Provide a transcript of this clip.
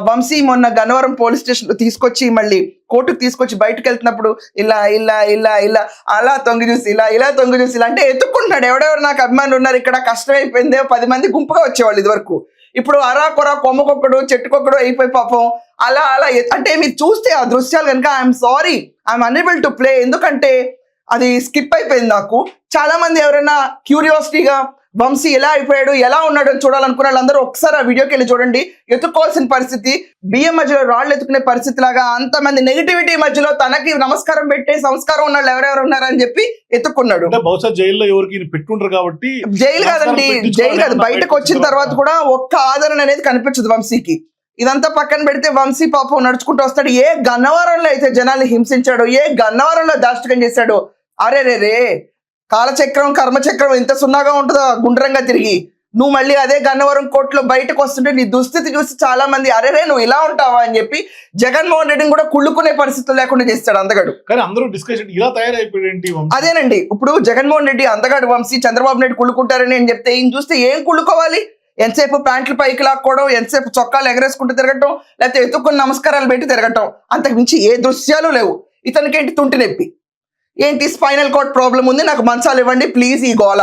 వంశీ మొన్న Gannavaram police station లో తీసుకొచ్చి మళ్ళీ కోర్టుకు తీసుకొచ్చి బయటకు వెళ్తున్నప్పుడు ఇలా ఇలా ఇలా ఇలా అలా తొంగి చూసి ఇలా ఇలా తొంగి చూసి ఇలా అంటే ఎత్తుక్కుంటున్నాడు. ఎవడెవరు నాకు అభిమానులు ఉన్నారు ఇక్కడ, కష్టమైపోయిందే, 10 మంది గుంపుగా వచ్చేవాళ్ళు ఇది వరకు. ఇప్పుడు అరా కొర కొమ్మకొక్కడు చెట్టుకొక్కడు అయిపోయి పాపం అలా అలా అంటే మీరు చూస్తే ఆ దృశ్యాలు కనుక I'm sorry, I'm unable to play. ఎందుకంటే అది స్కిప్ అయిపోయింది నాకు. చాలా మంది ఎవరైనా క్యూరియాసిటీగా వంశీ ఎలా అయిపోయాడు, ఎలా ఉన్నాడు అని చూడాలనుకున్న వాళ్ళందరూ ఒకసారి ఆ వీడియోకి వెళ్ళి చూడండి. ఎత్తుకోవాల్సిన పరిస్థితి, బియ్యం మధ్యలో రాళ్ళు ఎత్తుకునే పరిస్థితి లాగా అంతమంది నెగిటివిటీ మధ్యలో తనకి నమస్కారం పెట్టే సంస్కారం ఉన్న వాళ్ళు ఎవరెవరు ఉన్నారని చెప్పి ఎత్తుకున్నాడు. బహుశా జైల్లో ఎవరికి పెట్టుంటారు కాబట్టి. జైలు కాదండి, జైలు కాదు, బయటకు వచ్చిన తర్వాత కూడా ఒక్క ఆదరణ అనేది కనిపించదు వంశీకి. ఇదంతా పక్కన పెడితే వంశీ పాపం నడుచుకుంటూ వస్తాడు. ఏ గన్నవరంలో అయితే జనాల్ని హింసించాడో, ఏ గన్నవరంలో దాష్టికం చేశాడో, అరే రే రే కాలచక్రం కర్మచక్రం ఇంత సున్నాగా ఉంటుందో గుండ్రంగా తిరిగి. నువ్వు మళ్ళీ అదే గన్నవరం కోర్టులో బయటకు వస్తుంటే నీ దుస్థితి చూసి చాలా మంది అరే రే నువ్వు ఇలా ఉంటావా అని చెప్పి జగన్మోహన్ రెడ్డిని కూడా కుళ్ళుకునే పరిస్థితులు లేకుండా చేస్తాడు అందగాడు. కానీ అందరూ డిస్కషన్ ఇలా తయారైపోయింది. అదేనండి, ఇప్పుడు జగన్మోహన్ రెడ్డి అందగాడు వంశీ చంద్రబాబు నాయుడు కుళ్ళుకుంటారని అని చెప్తే ఈయన చూస్తే ఏం కుళ్ళుకోవాలి? ఎంతసేపు ప్యాంట్లు పైకి లాక్కోవడం, ఎంతసేపు చొక్కాలు ఎగరేసుకుంటూ తిరగటం, లేకపోతే ఎత్తుకుని నమస్కారాలు పెట్టి తిరగటం, అంతకు మించి ఏ దృశ్యాలు లేవు. ఇతనికి ఏంటి తుంటి నొప్పి, ఏంటి స్పైనల్ కార్డ్ ప్రాబ్లం ఉంది, నాకు మంచాలు ఇవ్వండి ప్లీజ్, ఈ గోల.